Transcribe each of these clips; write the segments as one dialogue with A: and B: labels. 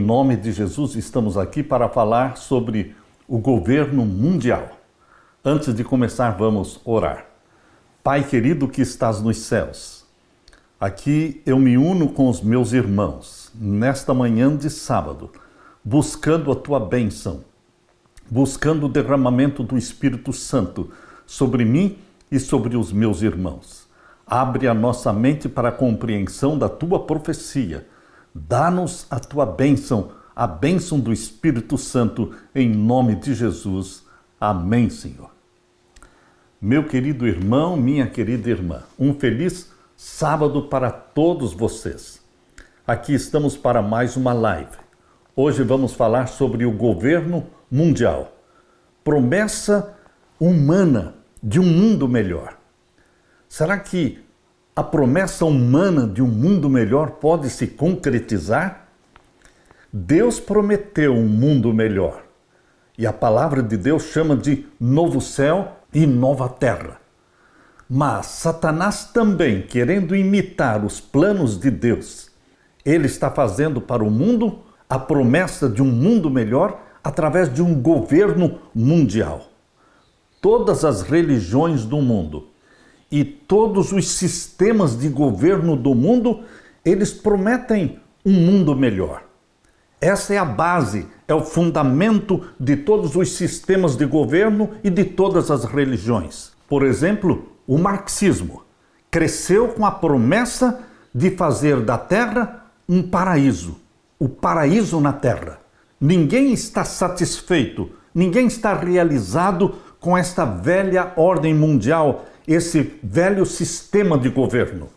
A: nome de Jesus, estamos aqui para falar sobre o governo mundial. Antes de começar, vamos orar. Pai querido que estás nos céus, aqui eu me uno com os meus irmãos, nesta manhã de sábado, buscando a tua bênção, buscando o derramamento do Espírito Santo sobre mim e sobre os meus irmãos. Abre a nossa mente para a compreensão da tua profecia. Dá-nos a tua bênção, a bênção do Espírito Santo, em nome de Jesus. Amém, Senhor. Meu querido irmão, minha querida irmã, um feliz sábado para todos vocês. Aqui estamos para mais uma live. Hoje vamos falar sobre o governo mundial. Promessa humana de um mundo melhor. Será que a promessa humana de um mundo melhor pode se concretizar? Deus prometeu um mundo melhor. E a palavra de Deus chama de novo céu e nova terra. Mas Satanás também, querendo imitar os planos de Deus, ele está fazendo para o mundo a promessa de um mundo melhor através de um governo mundial. Todas as religiões do mundo e todos os sistemas de governo do mundo, eles prometem um mundo melhor. Essa é a base, é o fundamento de todos os sistemas de governo e de todas as religiões. Por exemplo, o marxismo cresceu com a promessa de fazer da Terra um paraíso, o paraíso na Terra. Ninguém está satisfeito, ninguém está realizado com esta velha ordem mundial, esse velho sistema de governo.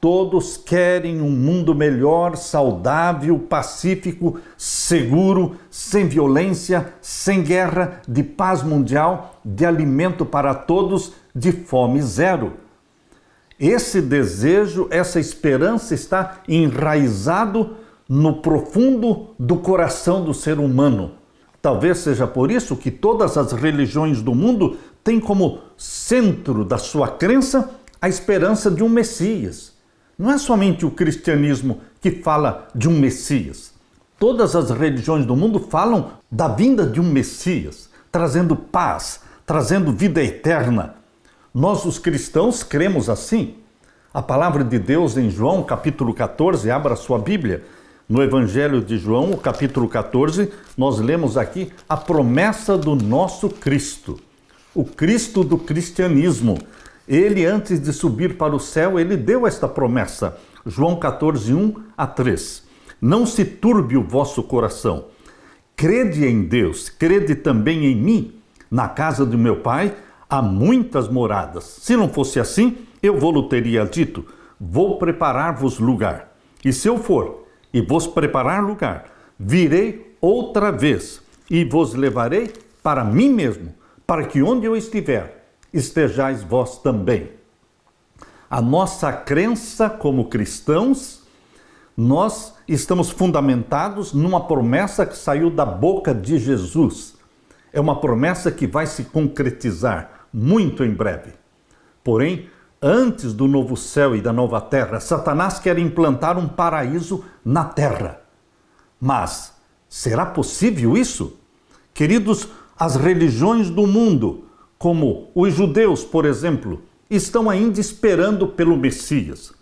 A: Todos querem um mundo melhor, saudável, pacífico, seguro, sem violência, sem guerra, de paz mundial, de alimento para todos, de fome zero. Esse desejo, essa esperança está enraizado no profundo do coração do ser humano. Talvez seja por isso que todas as religiões do mundo têm como centro da sua crença a esperança de um Messias. Não é somente o cristianismo que fala de um Messias. Todas as religiões do mundo falam da vinda de um Messias, trazendo paz, trazendo vida eterna. Nós, os cristãos, cremos assim. A palavra de Deus em João, capítulo 14, abra sua Bíblia. No Evangelho de João, o capítulo 14, nós lemos aqui a promessa do nosso Cristo. O Cristo do cristianismo. Ele, antes de subir para o céu, ele deu esta promessa. João 14, 1 a 3. Não se turbe o vosso coração. Crede em Deus, crede também em mim. Na casa do meu Pai há muitas moradas. Se não fosse assim, eu vou-lhe teria dito, vou preparar-vos lugar. E se eu for e vos preparar lugar, virei outra vez e vos levarei para mim mesmo, para que onde eu estiver, estejais vós também. A nossa crença como cristãos, nós estamos fundamentados numa promessa que saiu da boca de Jesus. É uma promessa que vai se concretizar muito em breve. Porém, antes do novo céu e da nova terra, Satanás quer implantar um paraíso na terra. Mas será possível isso? Queridos, as religiões do mundo, como os judeus, por exemplo, estão ainda esperando pelo Messias.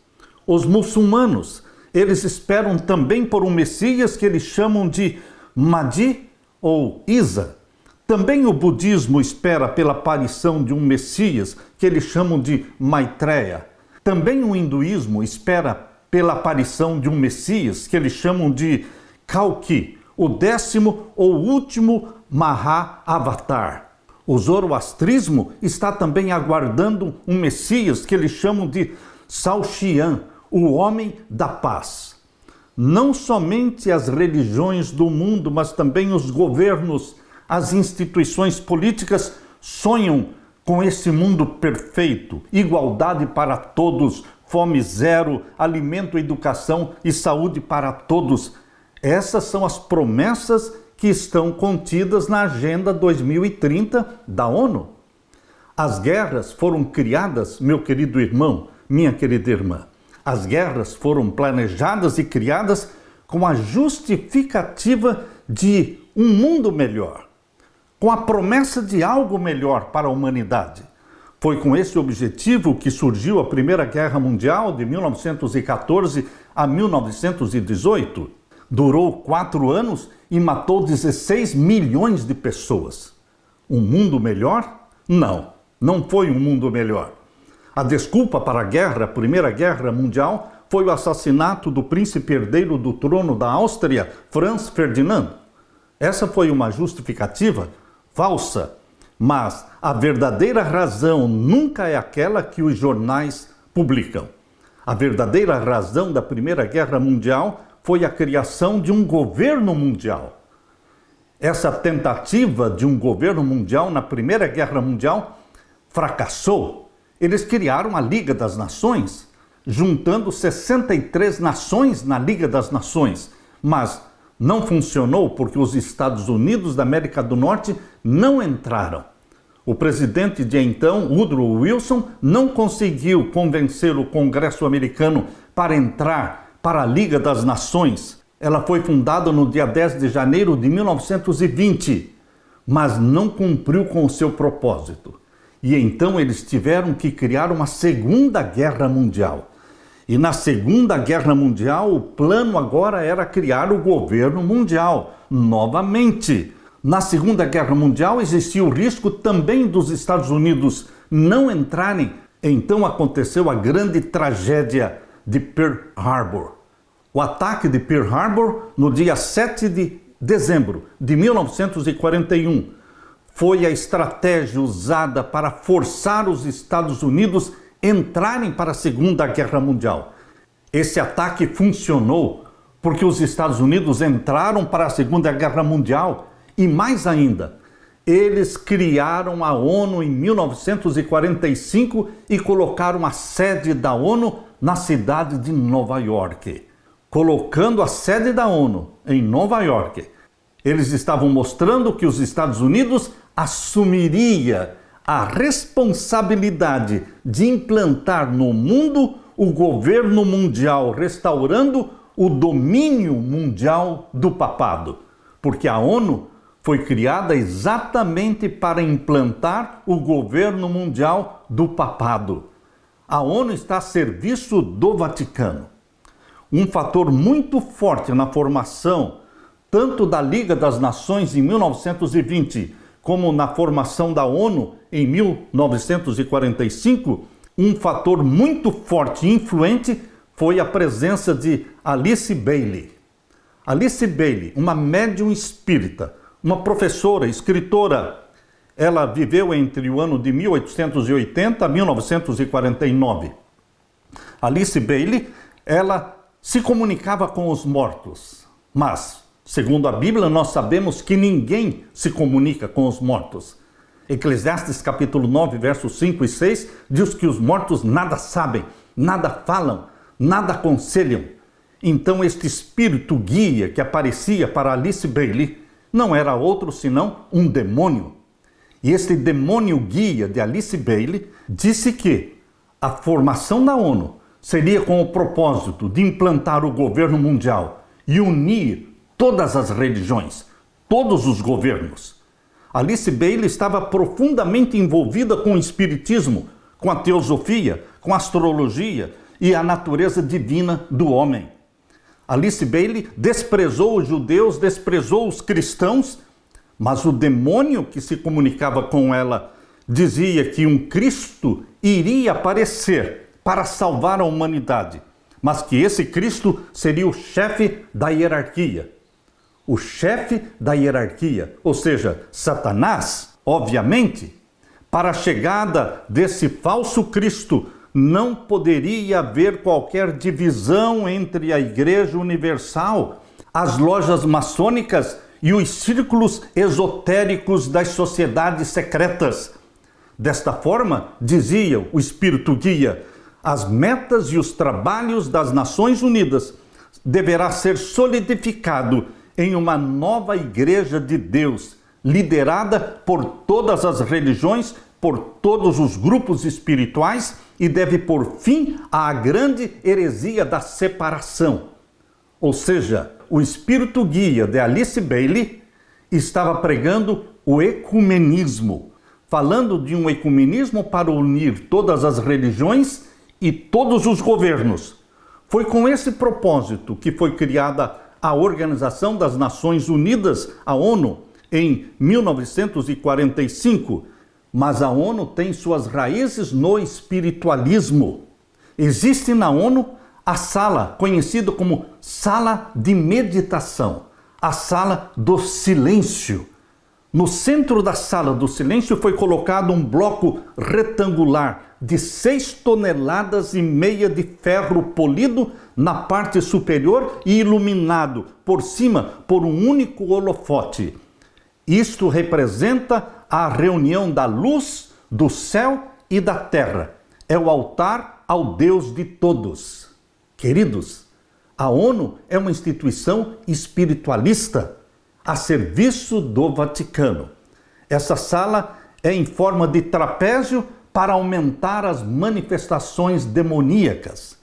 A: Os muçulmanos, eles esperam também por um Messias que eles chamam de Mahdi ou Isa. Também o budismo espera pela aparição de um Messias que eles chamam de Maitreya. Também o hinduísmo espera pela aparição de um Messias que eles chamam de Kalki, o 10º ou último Maha-Avatar. O zoroastrismo está também aguardando um Messias que eles chamam de Saoxian, o homem da paz. Não somente as religiões do mundo, mas também os governos, as instituições políticas sonham com esse mundo perfeito, igualdade para todos, fome zero, alimento, educação e saúde para todos. Essas são as promessas que estão contidas na Agenda 2030 da ONU. As guerras foram criadas, meu querido irmão, minha querida irmã, as guerras foram planejadas e criadas com a justificativa de um mundo melhor, com a promessa de algo melhor para a humanidade. Foi com esse objetivo que surgiu a Primeira Guerra Mundial de 1914 a 1918. Durou 4 anos e matou 16 milhões de pessoas. Um mundo melhor? Não, não foi um mundo melhor. A desculpa para a guerra, a Primeira Guerra Mundial, foi o assassinato do príncipe herdeiro do trono da Áustria, Franz Ferdinand. Essa foi uma justificativa falsa, mas a verdadeira razão nunca é aquela que os jornais publicam. A verdadeira razão da Primeira Guerra Mundial foi a criação de um governo mundial. Essa tentativa de um governo mundial na Primeira Guerra Mundial fracassou. Eles criaram a Liga das Nações, juntando 63 nações na Liga das Nações, mas não funcionou porque os Estados Unidos da América do Norte não entraram. O presidente de então, Woodrow Wilson, não conseguiu convencer o Congresso americano para entrar para a Liga das Nações. Ela foi fundada no dia 10 de janeiro de 1920, mas não cumpriu com o seu propósito. E então eles tiveram que criar uma Segunda Guerra Mundial. E na Segunda Guerra Mundial, o plano agora era criar o governo mundial, novamente. Na Segunda Guerra Mundial existia o risco também dos Estados Unidos não entrarem. Então aconteceu a grande tragédia de Pearl Harbor. O ataque de Pearl Harbor no dia 7 de dezembro de 1941 foi a estratégia usada para forçar os Estados Unidos a entrarem para a Segunda Guerra Mundial. Esse ataque funcionou porque os Estados Unidos entraram para a Segunda Guerra Mundial e, mais ainda, eles criaram a ONU em 1945 e colocaram a sede da ONU na cidade de Nova York. Colocando a sede da ONU em Nova York, eles estavam mostrando que os Estados Unidos assumiria a responsabilidade de implantar no mundo o governo mundial, restaurando o domínio mundial do papado. Porque a ONU foi criada exatamente para implantar o governo mundial do papado. A ONU está a serviço do Vaticano. Um fator muito forte na formação tanto da Liga das Nações em 1920 como na formação da ONU em 1945, um fator muito forte e influente foi a presença de Alice Bailey. Alice Bailey, uma médium espírita, uma professora, escritora. Ela viveu entre o ano de 1880 a 1949. Alice Bailey, ela se comunicava com os mortos, mas, segundo a Bíblia, nós sabemos que ninguém se comunica com os mortos. Eclesiastes capítulo 9, versos 5 e 6, diz que os mortos nada sabem, nada falam, nada aconselham. Então este espírito guia que aparecia para Alice Bailey não era outro senão um demônio. E este demônio guia de Alice Bailey disse que a formação da ONU seria com o propósito de implantar o governo mundial e unir todas as religiões, todos os governos. Alice Bailey estava profundamente envolvida com o espiritismo, com a teosofia, com a astrologia e a natureza divina do homem. Alice Bailey desprezou os judeus, desprezou os cristãos, mas o demônio que se comunicava com ela dizia que um Cristo iria aparecer para salvar a humanidade, mas que esse Cristo seria o chefe da hierarquia. O chefe da hierarquia, ou seja, Satanás, obviamente, para a chegada desse falso Cristo, não poderia haver qualquer divisão entre a Igreja Universal, as lojas maçônicas e os círculos esotéricos das sociedades secretas. Desta forma, dizia o Espírito Guia, as metas e os trabalhos das Nações Unidas deverá ser solidificado em uma nova Igreja de Deus, liderada por todas as religiões, por todos os grupos espirituais e deve pôr fim à grande heresia da separação. Ou seja, O Espírito Guia de Alice Bailey estava pregando o ecumenismo, falando de um ecumenismo para unir todas as religiões e todos os governos. Foi com esse propósito que foi criada a Organização das Nações Unidas, a ONU, em 1945. Mas a ONU tem suas raízes no espiritualismo. Existe na ONU a sala conhecida como sala de meditação, a sala do silêncio. No centro da sala do silêncio foi colocado um bloco retangular de 6,5 toneladas de ferro polido na parte superior e iluminado por cima por um único holofote. Isto representa a reunião da luz, do céu e da terra. É o altar ao Deus de todos. Queridos, a ONU é uma instituição espiritualista a serviço do Vaticano. Essa sala é em forma de trapézio para aumentar as manifestações demoníacas.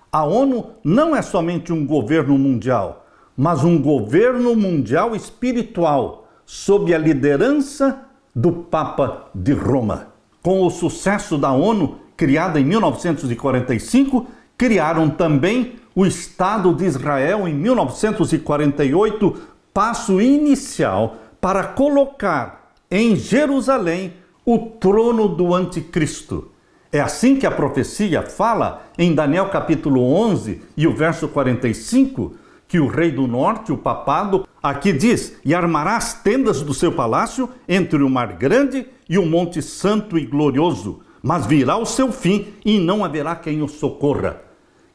A: A ONU não é somente um governo mundial, mas um governo mundial espiritual, sob a liderança do Papa de Roma. Com o sucesso da ONU, criada em 1945, criaram também o Estado de Israel em 1948, passo inicial para colocar em Jerusalém o trono do anticristo. É assim que a profecia fala em Daniel capítulo 11 e o verso 45, que o rei do norte, o papado, aqui diz: e armará as tendas do seu palácio entre o mar grande e o monte santo e glorioso, mas virá o seu fim e não haverá quem o socorra.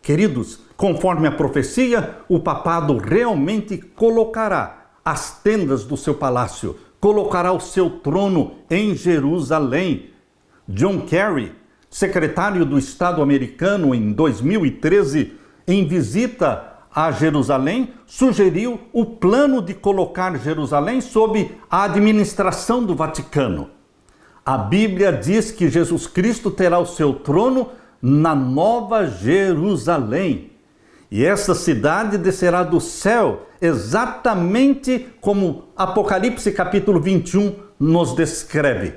A: Queridos, conforme a profecia, o papado realmente colocará as tendas do seu palácio, colocará o seu trono em Jerusalém. John Kerry, secretário do Estado americano em 2013, em visita a Jerusalém, sugeriu o plano de colocar Jerusalém sob a administração do Vaticano. A Bíblia diz que Jesus Cristo terá o seu trono na Nova Jerusalém. E essa cidade descerá do céu, exatamente como Apocalipse capítulo 21 nos descreve.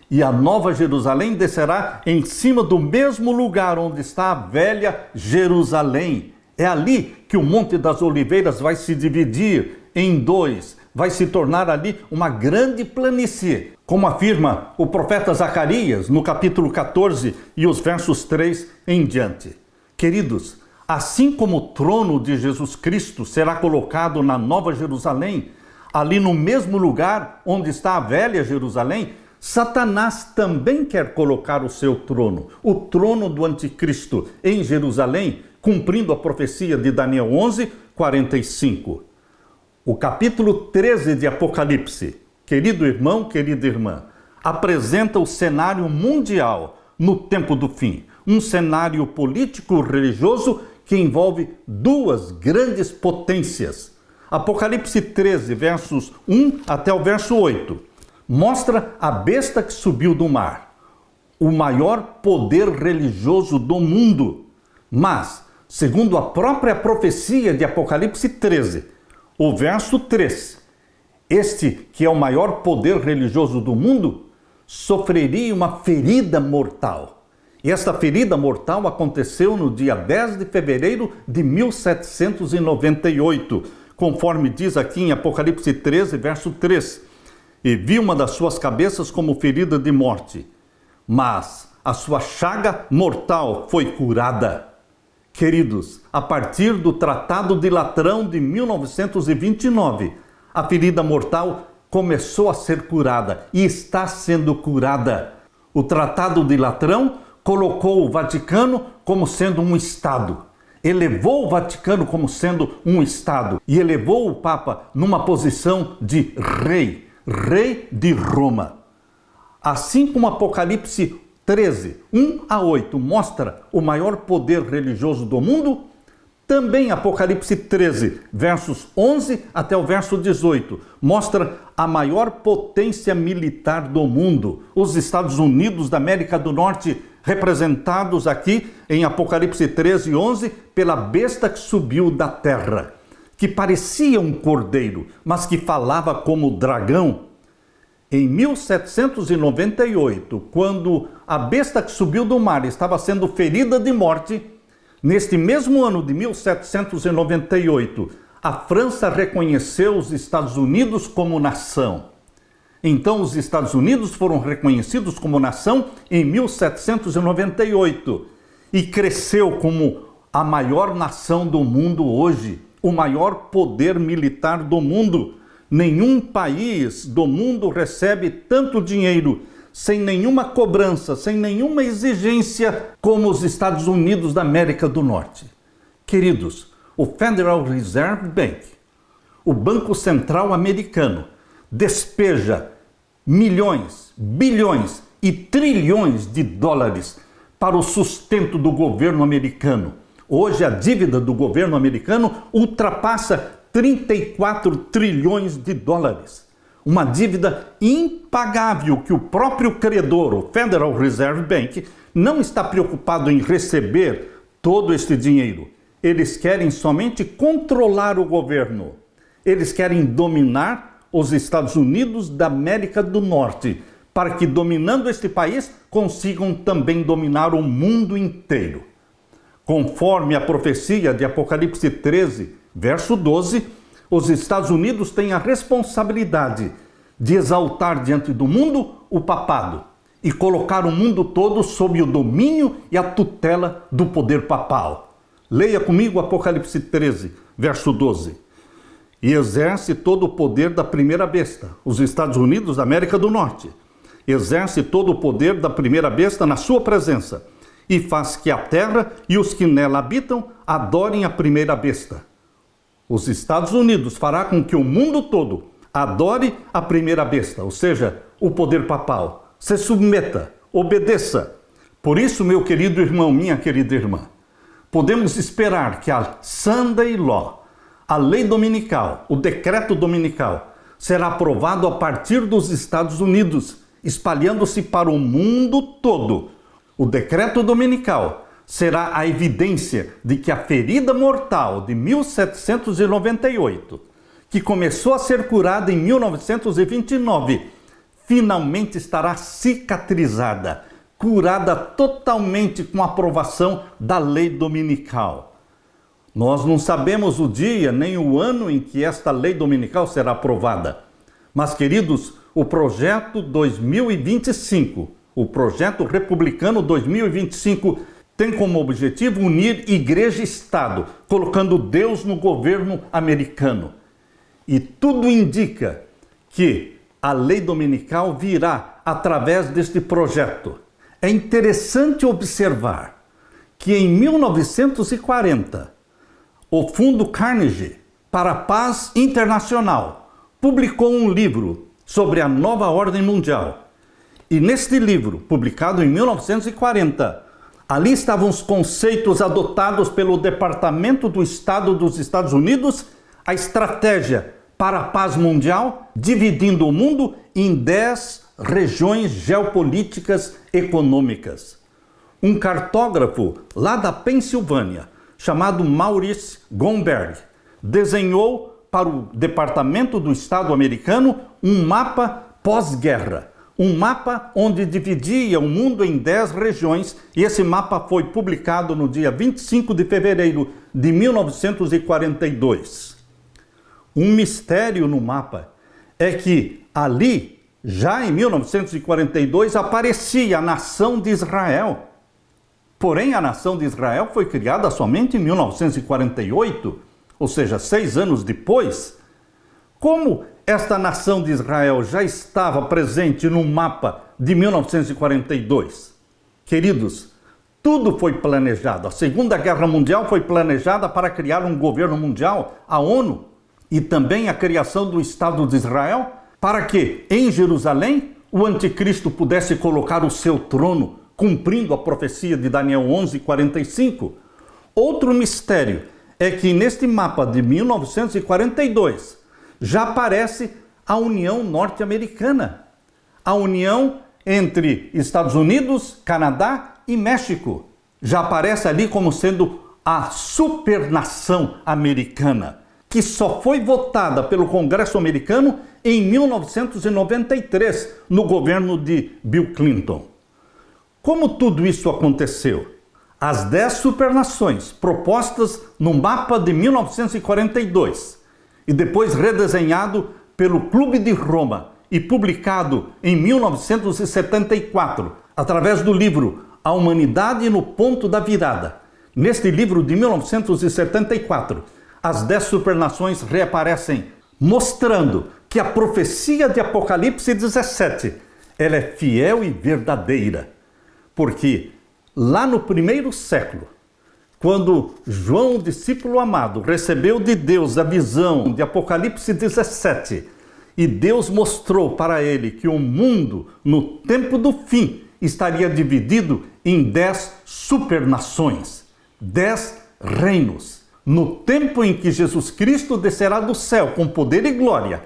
A: E a Nova Jerusalém descerá em cima do mesmo lugar onde está a velha Jerusalém. É ali que o Monte das Oliveiras vai se dividir em dois, vai se tornar ali uma grande planície, como afirma o profeta Zacarias no capítulo 14 e os versos 3 em diante. Queridos, assim como o trono de Jesus Cristo será colocado na Nova Jerusalém, ali no mesmo lugar onde está a velha Jerusalém, Satanás também quer colocar o seu trono, o trono do anticristo, em Jerusalém, cumprindo a profecia de Daniel 11, 45. O capítulo 13 de Apocalipse, querido irmão, querida irmã, apresenta o cenário mundial no tempo do fim. Um cenário político-religioso que envolve duas grandes potências. Apocalipse 13, versos 1 até o verso 8, mostra a besta que subiu do mar, o maior poder religioso do mundo. Mas, segundo a própria profecia de Apocalipse 13, o verso 3, este que é o maior poder religioso do mundo, sofreria uma ferida mortal. E esta ferida mortal aconteceu no dia 10 de fevereiro de 1798, conforme diz aqui em Apocalipse 13, verso 3. E vi uma das suas cabeças como ferida de morte, mas a sua chaga mortal foi curada. Queridos, a partir do Tratado de Latrão de 1929, a ferida mortal começou a ser curada e está sendo curada. O Tratado de Latrão colocou o Vaticano como sendo um Estado, elevou o Vaticano como sendo um Estado e elevou o Papa numa posição de rei de Roma. Assim como Apocalipse 13, 1 a 8 mostra o maior poder religioso do mundo, também Apocalipse 13, versos 11 até o verso 18, mostra a maior potência militar do mundo, os Estados Unidos da América do Norte, representados aqui em Apocalipse 13, 11, pela besta que subiu da terra. que parecia um cordeiro, mas que falava como dragão. Em 1798, quando a besta que subiu do mar estava sendo ferida de morte, neste mesmo ano de 1798, a França reconheceu os Estados Unidos como nação. Então, os Estados Unidos foram reconhecidos como nação em 1798 e cresceu como a maior nação do mundo hoje, o maior poder militar do mundo. Nenhum país do mundo recebe tanto dinheiro sem nenhuma cobrança, sem nenhuma exigência, como os Estados Unidos da América do Norte. Queridos, o Federal Reserve Bank, o Banco Central Americano, despeja milhões, bilhões e trilhões de dólares para o sustento do governo americano. Hoje a dívida do governo americano ultrapassa 34 trilhões de dólares. Uma dívida impagável que o próprio credor, o Federal Reserve Bank, não está preocupado em receber todo este dinheiro. Eles querem somente controlar o governo. Eles querem dominar os Estados Unidos da América do Norte, para que, dominando este país, consigam também dominar o mundo inteiro. Conforme a profecia de Apocalipse 13, verso 12, os Estados Unidos têm a responsabilidade de exaltar diante do mundo o papado e colocar o mundo todo sob o domínio e a tutela do poder papal. Leia comigo Apocalipse 13, verso 12. E exerce todo o poder da primeira besta, os Estados Unidos da América do Norte. Exerce todo o poder da primeira besta na sua presença, e faz que a terra e os que nela habitam adorem a primeira besta. Os Estados Unidos fará com que o mundo todo adore a primeira besta, ou seja, o poder papal. Se submeta, obedeça. Por isso, meu querido irmão, minha querida irmã, podemos esperar que a Sunday Law, a lei dominical, o decreto dominical, será aprovado a partir dos Estados Unidos, espalhando-se para o mundo todo. O decreto dominical será a evidência de que a ferida mortal de 1798, que começou a ser curada em 1929, finalmente estará cicatrizada, curada totalmente com a aprovação da lei dominical. Nós não sabemos o dia nem o ano em que esta lei dominical será aprovada. Mas, queridos, o projeto 2025, o projeto republicano 2025, tem como objetivo unir igreja e Estado, colocando Deus no governo americano. E tudo indica que a lei dominical virá através deste projeto. É interessante observar que em 1940, o Fundo Carnegie para a Paz Internacional publicou um livro sobre a nova ordem mundial. E neste livro, publicado em 1940, ali estavam os conceitos adotados pelo Departamento do Estado dos Estados Unidos, a estratégia para a paz mundial, dividindo o mundo em 10 regiões geopolíticas econômicas. Um cartógrafo lá da Pensilvânia, chamado Maurice Gomberg, desenhou para o Departamento do Estado americano um mapa pós-guerra. Um mapa onde dividia o mundo em 10 regiões, e esse mapa foi publicado no dia 25 de fevereiro de 1942. Um mistério no mapa é que ali, já em 1942, aparecia a nação de Israel. Porém, a nação de Israel foi criada somente em 1948, ou seja, 6 anos depois. Como esta nação de Israel já estava presente no mapa de 1942? Queridos, tudo foi planejado. A Segunda Guerra Mundial foi planejada para criar um governo mundial, a ONU, e também a criação do Estado de Israel, para que, em Jerusalém, o anticristo pudesse colocar o seu trono, cumprindo a profecia de Daniel 11:45. Outro mistério é que neste mapa de 1942 já aparece a União Norte-Americana, a união entre Estados Unidos, Canadá e México. Já aparece ali como sendo a supernação americana, que só foi votada pelo Congresso americano em 1993, no governo de Bill Clinton. Como tudo isso aconteceu? As 10 supernações propostas no mapa de 1942 e depois redesenhado pelo Clube de Roma e publicado em 1974, através do livro A Humanidade no Ponto da Virada. Neste livro de 1974, as 10 supernações reaparecem, mostrando que a profecia de Apocalipse 17, ela é fiel e verdadeira. Porque lá no primeiro século, quando João, o discípulo amado, recebeu de Deus a visão de Apocalipse 17, e Deus mostrou para ele que o mundo, no tempo do fim, estaria dividido em 10 supernações, 10 reinos. No tempo em que Jesus Cristo descerá do céu com poder e glória,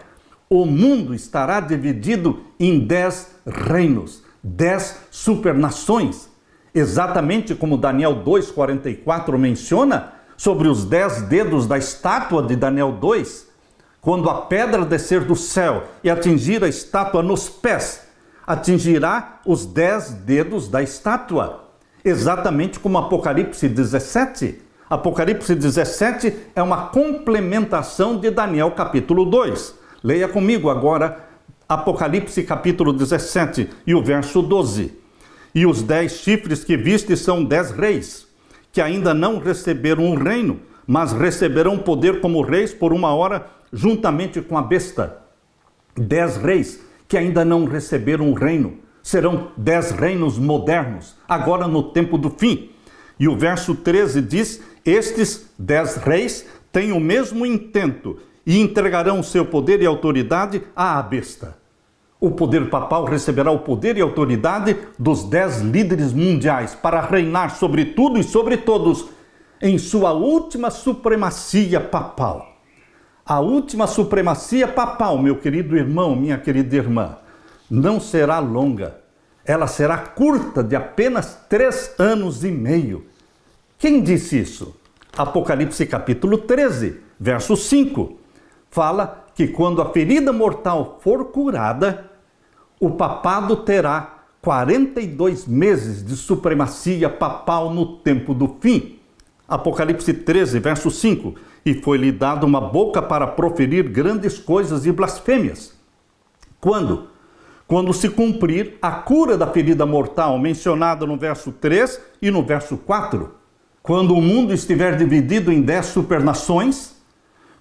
A: o mundo estará dividido em 10 reinos, 10 supernações. Exatamente como Daniel 2,44 menciona sobre os 10 dedos da estátua de Daniel 2, quando a pedra descer do céu e atingir a estátua nos pés, atingirá os 10 dedos da estátua. Exatamente como Apocalipse 17. Apocalipse 17 é uma complementação de Daniel capítulo 2. Leia comigo agora Apocalipse capítulo 17 e o verso 12. E os 10 chifres que viste são 10 reis, que ainda não receberam um reino, mas receberão poder como reis por 1 hora, juntamente com a besta. 10 reis que ainda não receberam um reino. Serão 10 reinos modernos, agora no tempo do fim. E o verso 13 diz: estes 10 reis têm o mesmo intento e entregarão seu poder e autoridade à besta. O poder papal receberá o poder e autoridade dos 10 líderes mundiais para reinar sobre tudo e sobre todos em sua última supremacia papal. A última supremacia papal, meu querido irmão, minha querida irmã, não será longa. Ela será curta, de apenas 3 anos e meio. Quem disse isso? Apocalipse capítulo 13, verso 5. Fala que quando a ferida mortal for curada, o papado terá 42 meses de supremacia papal no tempo do fim. Apocalipse 13, verso 5. E foi-lhe dado uma boca para proferir grandes coisas e blasfêmias. Quando? Quando se cumprir a cura da ferida mortal mencionada no verso 3 e no verso 4. Quando o mundo estiver dividido em 10 supernações,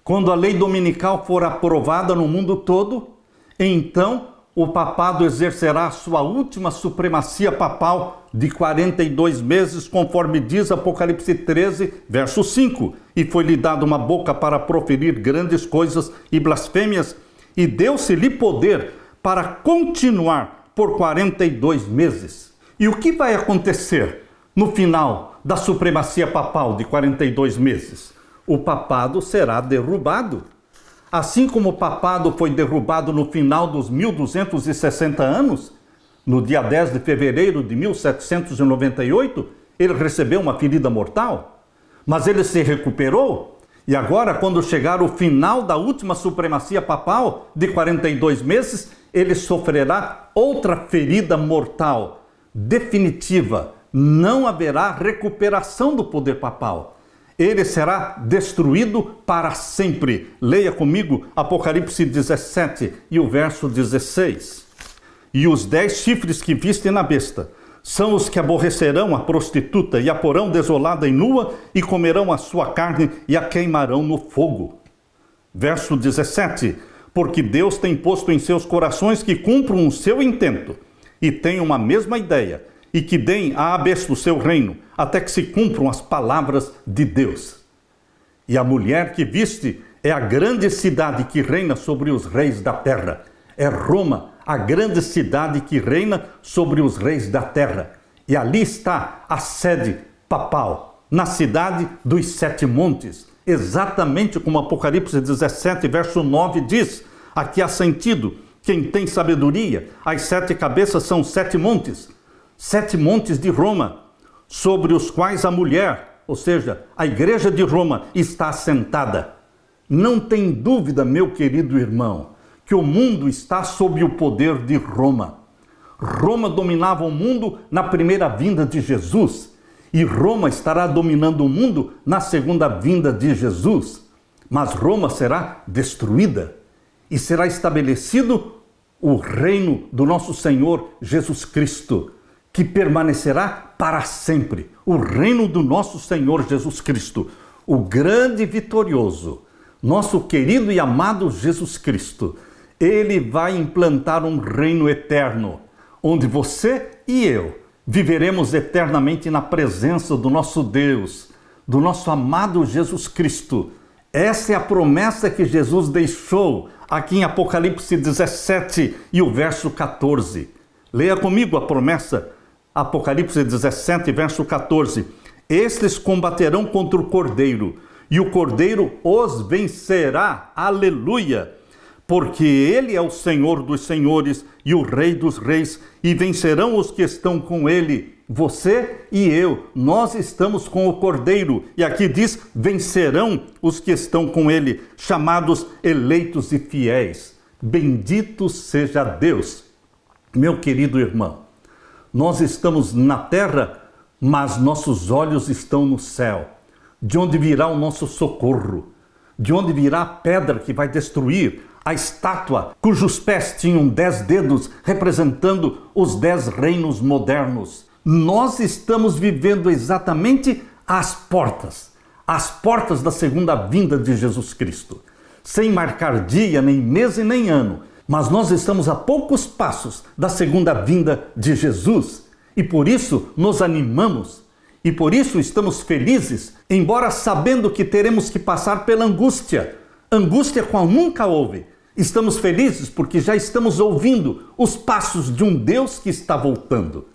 A: quando a lei dominical for aprovada no mundo todo, então o papado exercerá a sua última supremacia papal de 42 meses, conforme diz Apocalipse 13, verso 5. E foi-lhe dado uma boca para proferir grandes coisas e blasfêmias, e deu-se-lhe poder para continuar por 42 meses. E o que vai acontecer no final da supremacia papal de 42 meses? O papado será derrubado. Assim como o papado foi derrubado no final dos 1260 anos, no dia 10 de fevereiro de 1798, ele recebeu uma ferida mortal, mas ele se recuperou, e agora, quando chegar o final da última supremacia papal de 42 meses, ele sofrerá outra ferida mortal definitiva. Não haverá recuperação do poder papal. Ele será destruído para sempre. Leia comigo Apocalipse 17 e o verso 16. E os 10 chifres que viste na besta são os que aborrecerão a prostituta e a porão desolada e nua, e comerão a sua carne e a queimarão no fogo. Verso 17. Porque Deus tem posto em seus corações que cumpram o seu intento, e tenham uma mesma ideia, e que deem à besta o seu reino, até que se cumpram as palavras de Deus. E a mulher que viste é a grande cidade que reina sobre os reis da terra. É Roma, a grande cidade que reina sobre os reis da terra. E ali está a sede papal, na cidade dos 7 montes. Exatamente como Apocalipse 17, verso 9 diz. Aqui há sentido. Quem tem sabedoria, as 7 cabeças são 7 montes. 7 montes de Roma, sobre os quais a mulher, ou seja, a igreja de Roma, está assentada. Não tem dúvida, meu querido irmão, que o mundo está sob o poder de Roma. Roma dominava o mundo na primeira vinda de Jesus e Roma estará dominando o mundo na segunda vinda de Jesus. Mas Roma será destruída e será estabelecido o reino do nosso Senhor Jesus Cristo, que permanecerá para sempre. O reino do nosso Senhor Jesus Cristo, o grande e vitorioso, nosso querido e amado Jesus Cristo. Ele vai implantar um reino eterno, onde você e eu viveremos eternamente na presença do nosso Deus, do nosso amado Jesus Cristo. Essa é a promessa que Jesus deixou aqui em Apocalipse 17 e o verso 14. Leia comigo a promessa, Apocalipse 17, verso 14. Estes combaterão contra o Cordeiro, e o Cordeiro os vencerá. Aleluia! Porque ele é o Senhor dos senhores e o Rei dos reis, e vencerão os que estão com ele. Você e eu, nós estamos com o Cordeiro. E aqui diz, vencerão os que estão com ele, chamados eleitos e fiéis. Bendito seja Deus. Meu querido irmão, nós estamos na terra, mas nossos olhos estão no céu. De onde virá o nosso socorro? De onde virá a pedra que vai destruir a estátua cujos pés tinham 10 dedos, representando os 10 reinos modernos? Nós estamos vivendo exatamente às portas da segunda vinda de Jesus Cristo, sem marcar dia, nem mês e nem ano, mas nós estamos a poucos passos da segunda vinda de Jesus, e por isso nos animamos, e por isso estamos felizes, embora sabendo que teremos que passar pela angústia qual nunca houve. Estamos felizes porque já estamos ouvindo os passos de um Deus que está voltando.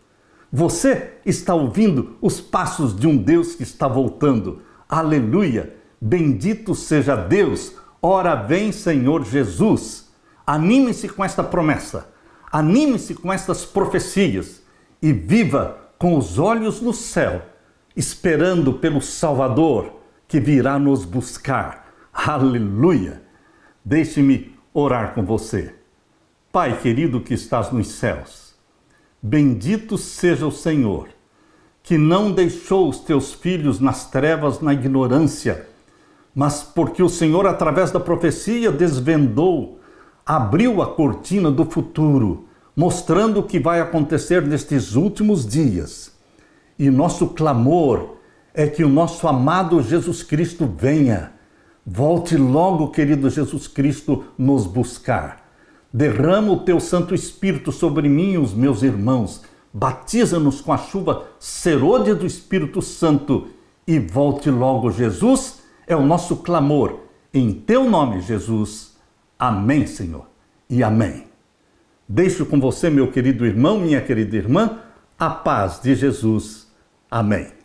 A: Você está ouvindo os passos de um Deus que está voltando. Aleluia! Bendito seja Deus! Ora vem, Senhor Jesus! Anime-se com esta promessa, anime-se com estas profecias e viva com os olhos no céu, esperando pelo Salvador que virá nos buscar. Aleluia! Deixe-me orar com você. Pai querido que estás nos céus, bendito seja o Senhor, que não deixou os teus filhos nas trevas, na ignorância, mas porque o Senhor, através da profecia, desvendou, abriu a cortina do futuro, mostrando o que vai acontecer nestes últimos dias. E nosso clamor é que o nosso amado Jesus Cristo venha. Volte logo, querido Jesus Cristo, nos buscar. Derrama o teu Santo Espírito sobre mim e os meus irmãos. Batiza-nos com a chuva serôdia do Espírito Santo. E volte logo, Jesus, é o nosso clamor. Em teu nome, Jesus. Amém, Senhor. E amém. Deixo com você, meu querido irmão, minha querida irmã, a paz de Jesus. Amém.